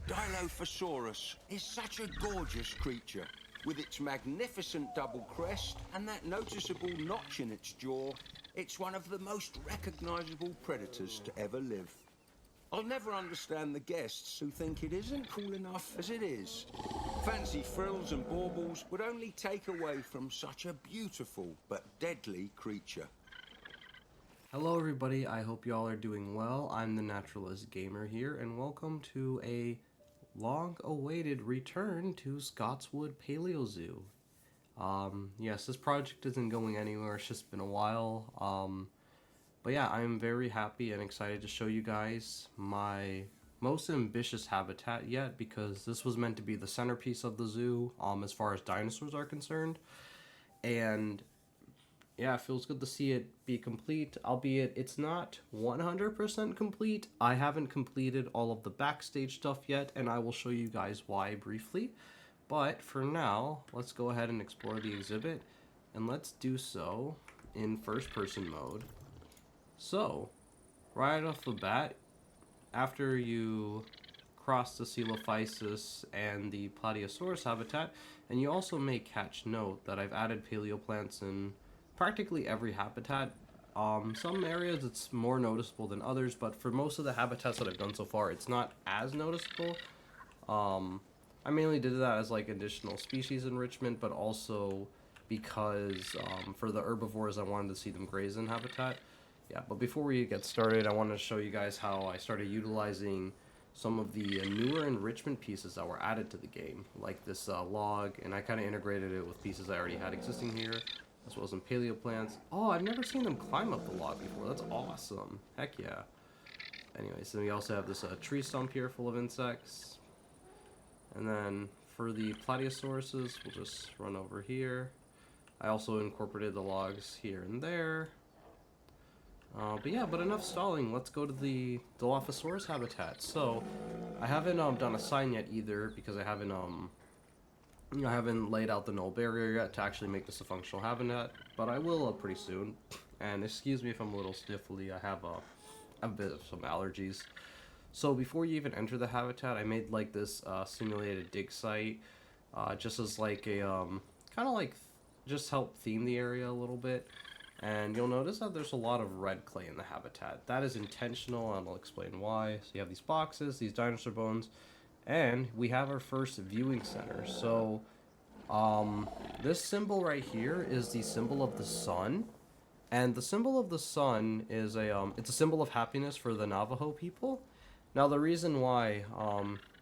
DILOPHOSAURUS is such a gorgeous creature. With its magnificent double crest and that noticeable notch in its jaw, it's one of the most recognizable predators to ever live. I'll never understand the guests who think it isn't cool enough as it is. Fancy frills and baubles would only take away from such a beautiful but deadly creature. Hello everybody, I hope y'all are doing well. I'm the Naturalist Gamer here, and welcome to a long-awaited return to Scotswood PaleoZoo. Yes, this project isn't going anywhere, it's just been a while. But yeah, I'm very happy and excited to show you guys my most ambitious habitat yet, because this was meant to be the centerpiece of the zoo as far as dinosaurs are concerned. And yeah, it feels good to see it be complete, albeit it's not 100% complete. I haven't completed all of the backstage stuff yet, and I will show you guys why briefly. But for now, let's go ahead and explore the exhibit, and let's do so in first-person mode. So, right off the bat, after you cross the Coelophysis and the Plateosaurus habitat, and you also may catch note that I've added paleoplants in practically every habitat. Some areas it's more noticeable than others, but for most of the habitats that I've done so far, it's not as noticeable. I mainly did that as like additional species enrichment, but also because for the herbivores I wanted to see them graze in habitat. Yeah, but before we get started, I wanted to show you guys how I started utilizing some of the newer enrichment pieces that were added to the game, like this log, and I kind of integrated it with pieces I already had existing here, as well as some paleoplants. Oh, I've never seen them climb up the log before. That's awesome. Heck yeah. Anyways, then we also have this tree stump here full of insects. And then for the Plateosauruses, we'll just run over here. I also incorporated the logs here and there. But enough stalling. Let's go to the Dilophosaurus habitat. So, I haven't done a sign yet either, because I haven't laid out the null barrier yet to actually make this a functional habitat, but I will pretty soon. And excuse me if I'm a little sniffly, I have a bit of some allergies. So before you even enter the habitat, I made like this simulated dig site, just as like a kind of like just help theme the area a little bit. And you'll notice that there's a lot of red clay in the habitat. That is intentional, and I'll explain why. So you have these boxes, these dinosaur bones, and we have our first viewing center. So this symbol right here is the symbol of the sun, and the symbol of the sun is it's a symbol of happiness for the Navajo people. Now the reason why,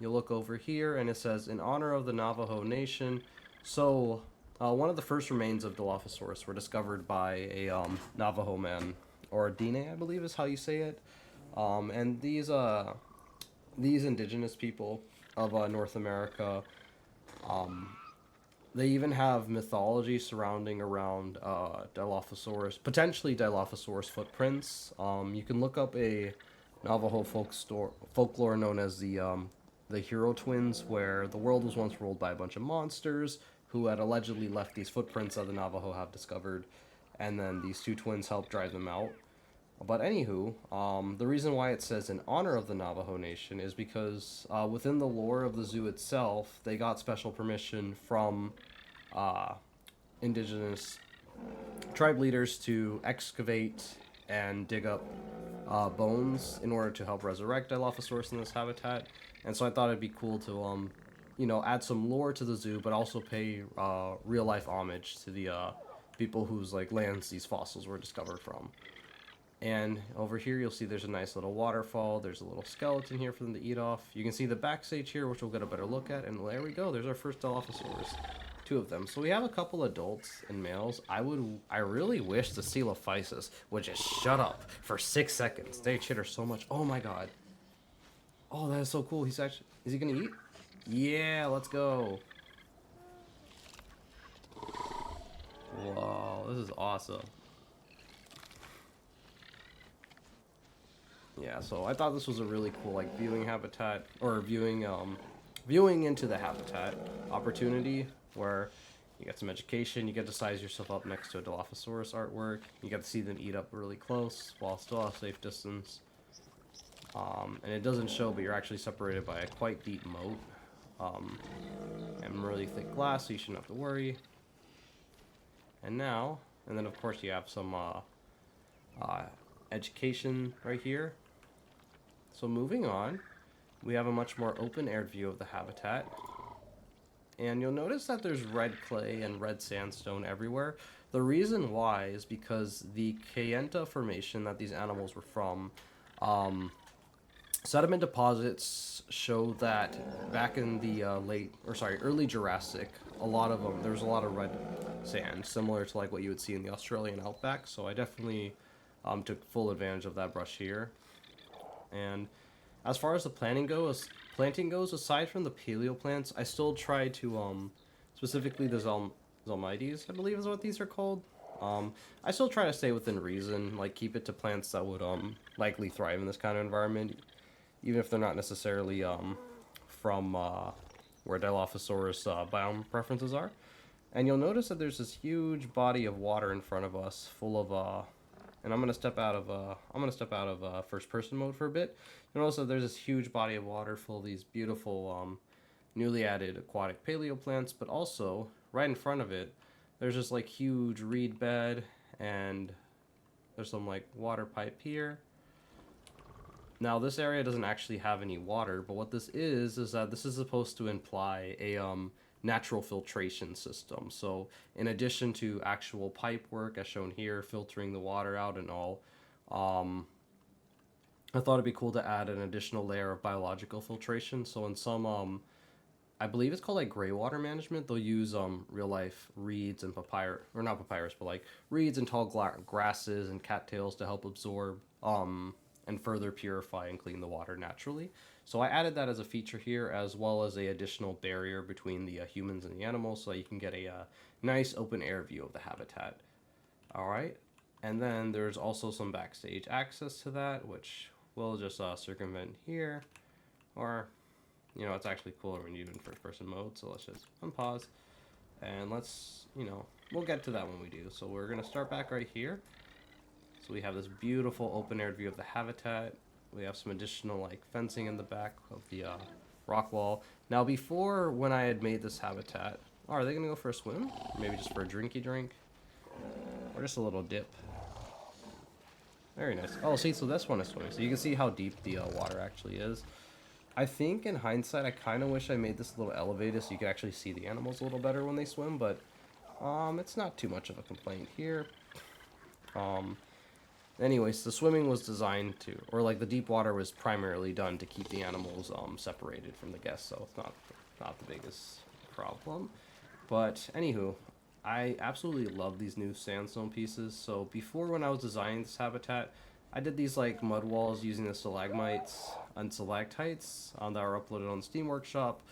you look over here and it says in honor of the Navajo Nation. So one of the first remains of Dilophosaurus were discovered by a Navajo man, or a Dine, I believe is how you say it. And these indigenous people of North America, they even have mythology surrounding around Dilophosaurus, potentially Dilophosaurus footprints. You can look up a Navajo folklore known as the Hero Twins, where the world was once ruled by a bunch of monsters who had allegedly left these footprints that the Navajo have discovered, and then these two twins helped drive them out. But anywho, the reason why it says in honor of the Navajo Nation is because within the lore of the zoo itself, they got special permission from indigenous tribe leaders to excavate and dig up bones in order to help resurrect Dilophosaurus in this habitat. And so I thought it'd be cool to add some lore to the zoo, but also pay real-life homage to the people whose like lands these fossils were discovered from. And over here you'll see there's a nice little waterfall. There's a little skeleton here for them to eat off. You can see the backstage here, which we'll get a better look at, and there we go. There's our first Dilophosaurus. Two of them. So we have a couple adults and males. I really wish the Coelophysis would just shut up for 6 seconds. They chitter so much. Oh my god. Oh, that is so cool. Is he gonna eat? Yeah, let's go. Wow, this is awesome. Yeah, so I thought this was a really cool like viewing habitat, or viewing into the habitat opportunity, where you get some education, you get to size yourself up next to a Dilophosaurus artwork, you get to see them eat up really close while still at a safe distance. And it doesn't show, but you're actually separated by a quite deep moat. And really thick glass, so you shouldn't have to worry. And then of course you have some education right here. So moving on, we have a much more open-air view of the habitat. And you'll notice that there's red clay and red sandstone everywhere. The reason why is because the Kayenta formation that these animals were from, sediment deposits show that back in the early Jurassic, there was a lot of red sand, similar to like what you would see in the Australian outback. So I definitely took full advantage of that brush here. And as far as the planting goes, aside from the paleo plants, I still try to, specifically the Zelmites, I believe is what these are called. I still try to stay within reason, like keep it to plants that would likely thrive in this kind of environment, even if they're not necessarily from where Dilophosaurus biome preferences are. And you'll notice that there's this huge body of water in front of us, full of and I'm gonna step out of first person mode for a bit. You'll notice that there's this huge body of water full of these beautiful newly added aquatic paleo plants, but also right in front of it there's this like huge reed bed, and there's some like water pipe here. Now this area doesn't actually have any water, but what this is that this is supposed to imply a natural filtration system. So in addition to actual pipe work as shown here, filtering the water out and all, I thought it'd be cool to add an additional layer of biological filtration. So in some I believe it's called like gray water management, they'll use real life reeds and papyrus, or not papyrus, but like reeds and tall grasses and cattails to help absorb and further purify and clean the water naturally. So I added that as a feature here, as well as a additional barrier between the humans and the animals, so that you can get a nice open air view of the habitat. Alright, and then there's also some backstage access to that, which we'll just circumvent here, or, you know, it's actually cooler when you're in first person mode, so let's just unpause, and let's, you know, we'll get to that when we do. So we're going to start back right here. So we have this beautiful open air view of the habitat. We have some additional like fencing in the back of the rock wall. Now before, when I had made this habitat, are they gonna go for a swim? Maybe just for a drinky drink? Or just a little dip? Very nice. Oh, see, so this one is swimming. So you can see how deep the water actually is. I think in hindsight, I kind of wish I made this a little elevated so you could actually see the animals a little better when they swim, but it's not too much of a complaint here. Anyways, the swimming was designed to, or like the deep water was primarily done to keep the animals separated from the guests, so it's not the biggest problem. But anywho, I absolutely love these new sandstone pieces. So before, when I was designing this habitat, I did these like mud walls using the stalagmites and stalactites that are uploaded on Steam Workshop,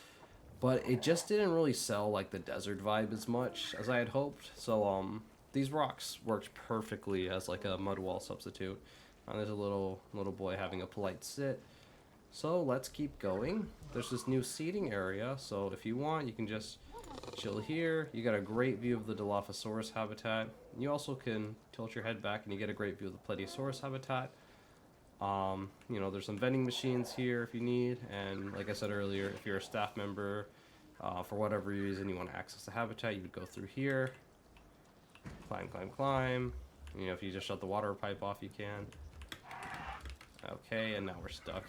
but it just didn't really sell like the desert vibe as much as I had hoped. So these rocks worked perfectly as like a mud wall substitute. There's a little boy having a polite sit. So let's keep going. There's this new seating area, so if you want, you can just chill here. You got a great view of the Dilophosaurus habitat. You also can tilt your head back and you get a great view of the Plesiosaurus habitat. You know, there's some vending machines here if you need, and like I said earlier, if you're a staff member, for whatever reason you want to access the habitat, you would go through here. Climb, climb, climb. You know, if you just shut the water pipe off, you can. Okay, and now we're stuck.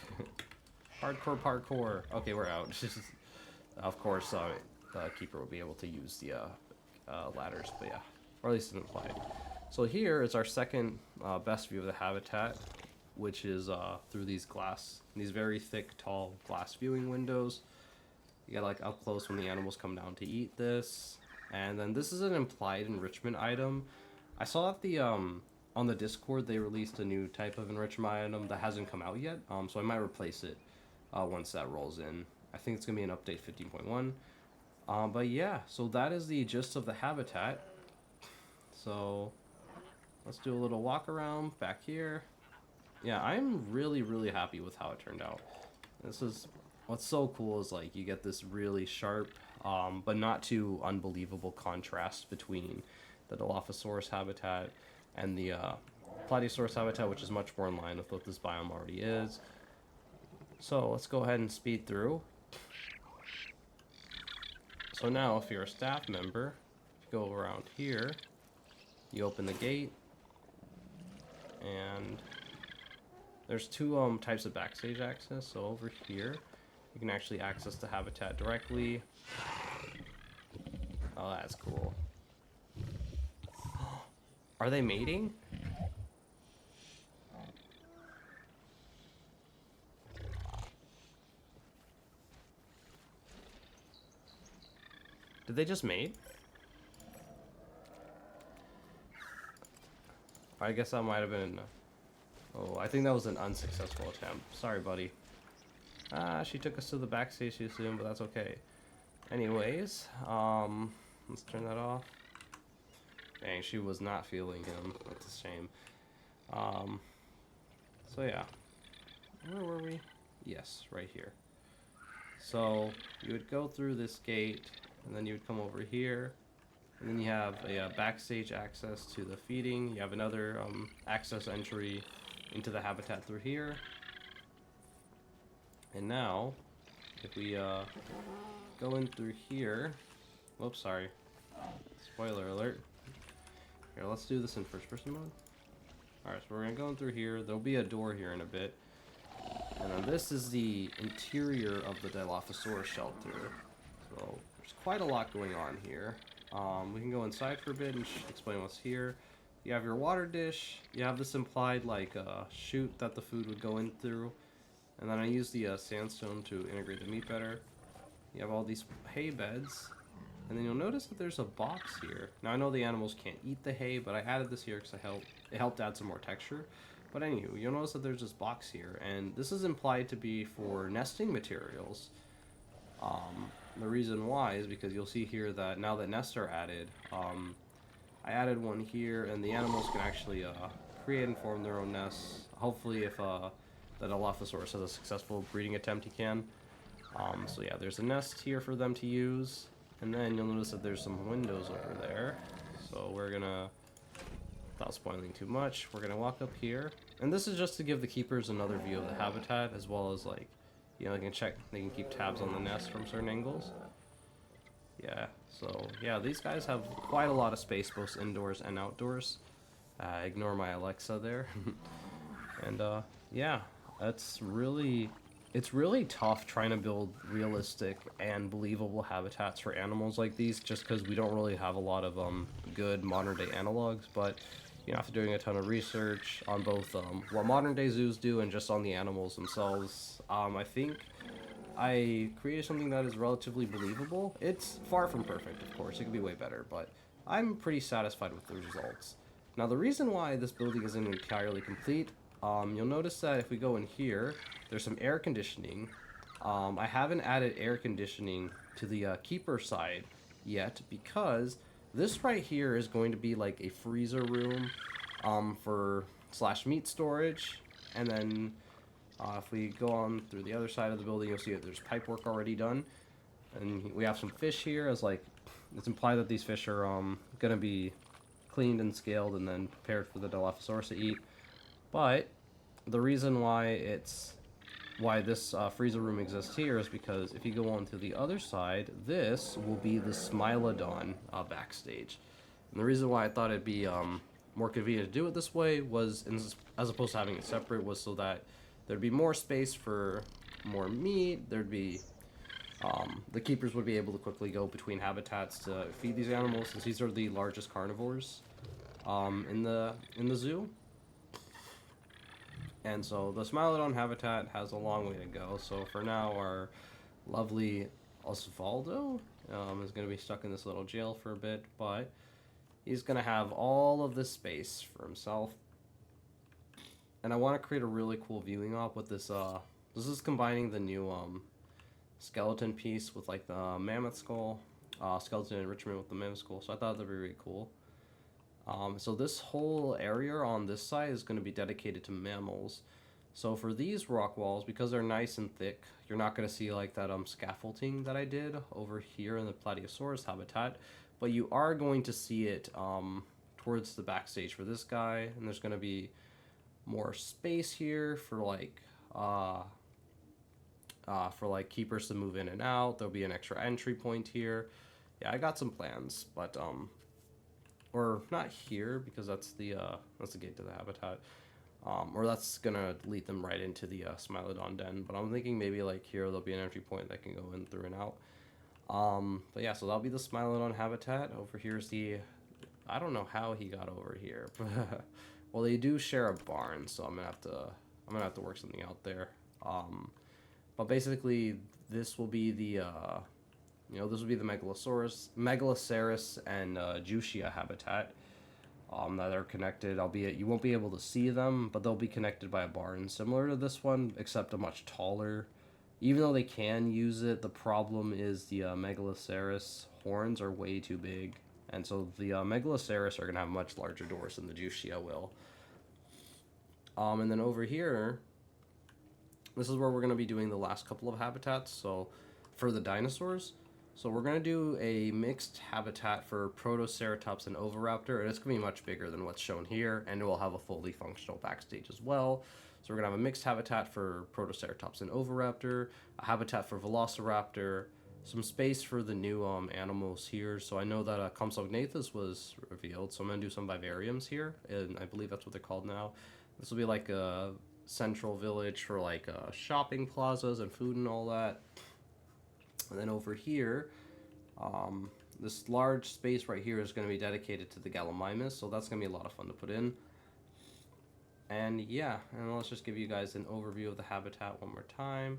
Hardcore parkour. Okay, we're out. Of course, the keeper will be able to use the ladders, but yeah, or at least it's implied. So here is our second best view of the habitat, which is through these very thick, tall glass viewing windows. You get like up close when the animals come down to eat this. And then this is an implied enrichment item. I saw that the on the Discord they released a new type of enrichment item that hasn't come out yet. So I might replace it once that rolls in. I think it's gonna be an update 15.1. But yeah, so that is the gist of the habitat. So let's do a little walk around back here. Yeah, I'm really happy with how it turned out. What's so cool is like you get this really sharp but not too unbelievable contrast between the Dilophosaurus habitat and the Plateosaurus habitat, which is much more in line with what this biome already is. So let's go ahead and speed through. So now if you're a staff member, if you go around here, you open the gate, and there's two types of backstage access. So over here, you can actually access the habitat directly. Oh, that's cool. Are they mating? Did they just mate? I guess that might have been... Oh, I think that was an unsuccessful attempt. Sorry, buddy. Ah, she took us to the backstage too soon, but that's okay. Anyways, let's turn that off. Dang, she was not feeling him. That's a shame. So yeah. Where were we? Yes, right here. So, you would go through this gate, and then you would come over here, and then you have a backstage access to the feeding. You have another access entry into the habitat through here. And now, if we go in through here, whoops, sorry, spoiler alert. Here, let's do this in first person mode. Alright, so we're gonna go in through here. There'll be a door here in a bit. And then this is the interior of the Dilophosaurus shelter. So there's quite a lot going on here. We can go inside for a bit and explain what's here. You have your water dish. You have this implied like chute that the food would go in through. And then I use the sandstone to integrate the meat better. You have all these hay beds. And then you'll notice that there's a box here. Now I know the animals can't eat the hay, but I added this here because it helped add some more texture. But anywho, you'll notice that there's this box here, and this is implied to be for nesting materials. The reason why is because you'll see here that now that nests are added, I added one here, and the animals can actually create and form their own nests. Hopefully, if the Dilophosaurus has a successful breeding attempt, he can. So yeah, there's a nest here for them to use, and then you'll notice that there's some windows over there. So we're gonna, without spoiling too much, we're gonna walk up here, and this is just to give the keepers another view of the habitat, as well as like, you know, they can keep tabs on the nest from certain angles. Yeah, so yeah, these guys have quite a lot of space, both indoors and outdoors. Ignore my Alexa there. And yeah, it's really tough trying to build realistic and believable habitats for animals like these, just because we don't really have a lot of good modern day analogs. But you know, after doing a ton of research on both what modern day zoos do and just on the animals themselves, I think I created something that is relatively believable. It's far from perfect, of course. It could be way better, but I'm pretty satisfied with the results. Now, the reason why this building isn't entirely complete, you'll notice that if we go in here, there's some air conditioning. I haven't added air conditioning to the keeper side yet, because this right here is going to be like a freezer room for / meat storage. And then if we go on through the other side of the building, you'll see that there's pipe work already done. And we have some fish here, as like, it's implied that these fish are going to be cleaned and scaled and then prepared for the Dilophosaurus to eat. But the reason why this freezer room exists here is because if you go on to the other side, this will be the Smilodon backstage. And the reason why I thought it'd be more convenient to do it this way was, as opposed to having it separate, was so that there'd be more space for more meat. There'd be the keepers would be able to quickly go between habitats to feed these animals, since these are the largest carnivores in the zoo. And so the Smilodon habitat has a long way to go. So for now, our lovely Osvaldo is going to be stuck in this little jail for a bit, but he's going to have all of this space for himself. And I want to create a really cool viewing op with this. This is combining the new skeleton piece with like the mammoth skull, skeleton enrichment with the mammoth skull. So I thought that'd be really cool. So this whole area on this side is going to be dedicated to mammals. So for these rock walls, because they're nice and thick, you're not going to see like that scaffolding that I did over here in the Plateosaurus habitat, but you are going to see it towards the backstage for this guy, and there's going to be more space here for like for like keepers to move in and out. There'll be an extra entry point here. Yeah, I got some plans, but or not here because that's the gate to the habitat. Or that's gonna lead them right into the Smilodon den. But I'm thinking maybe like here there'll be an entry point that can go in through and out. But yeah, so that'll be the Smilodon habitat. Over here's the, I don't know how he got over here. Well, they do share a barn, so I'm gonna have to work something out there. But basically, this will be the this will be the Megalosaurus and Juxia habitat. That are connected, albeit you won't be able to see them, but they'll be connected by a barn similar to this one, except a much taller. Even though they can use it, the problem is the Megalosaurus horns are way too big, and so the Megalosaurus are going to have much larger doors than the Juxia will. And then over here, this is where we're going to be doing the last couple of habitats, so for the dinosaurs. So we're going to do a mixed habitat for Protoceratops and Oviraptor, and it's going to be much bigger than what's shown here, and it will have a fully functional backstage as well. So we're going to have a mixed habitat for Protoceratops and Oviraptor, a habitat for Velociraptor, some space for the new animals here. So I know that Compsognathus was revealed, so I'm going to do some vivariums here, and I believe that's what they're called now. This will be like a central village for like shopping plazas and food and all that. And then over here, this large space right here is going to be dedicated to the Gallimimus, so that's going to be a lot of fun to put in. And yeah, and let's just give you guys an overview of the habitat one more time.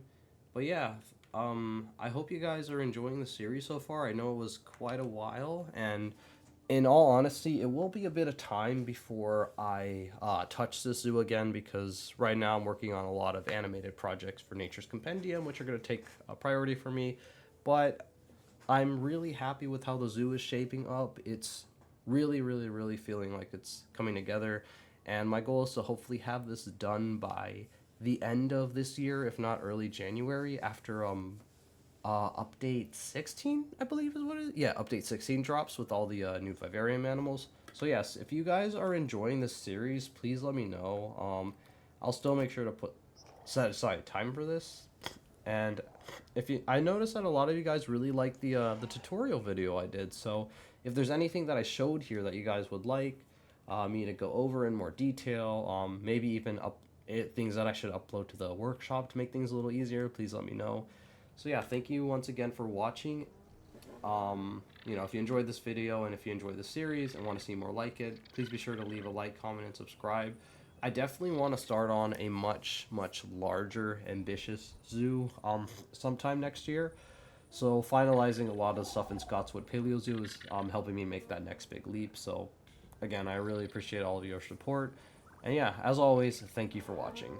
But yeah, I hope you guys are enjoying the series so far. I know it was quite a while, and in all honesty, it will be a bit of time before I touch this zoo again, because right now I'm working on a lot of animated projects for Nature's Compendium, which are going to take a priority for me. But I'm really happy with how the zoo is shaping up. It's really, really, really feeling like it's coming together. And my goal is to hopefully have this done by the end of this year, if not early January, after update 16, I believe is what it is. Yeah, update 16 drops with all the new vivarium animals. So yes, if you guys are enjoying this series, please let me know. I'll still make sure to set aside time for this. And I noticed that a lot of you guys really like the tutorial video I did. So if there's anything that I showed here that you guys would like me to go over in more detail, maybe even things that I should upload to the workshop to make things a little easier, please let me know. So yeah, thank you once again for watching. If you enjoyed this video and if you enjoyed the series and want to see more like it, please be sure to leave a like, comment, and subscribe. I definitely want to start on a much, much larger, ambitious zoo sometime next year. So finalizing a lot of stuff in Scotswood PaleoZoo is helping me make that next big leap. So again, I really appreciate all of your support. And yeah, as always, thank you for watching.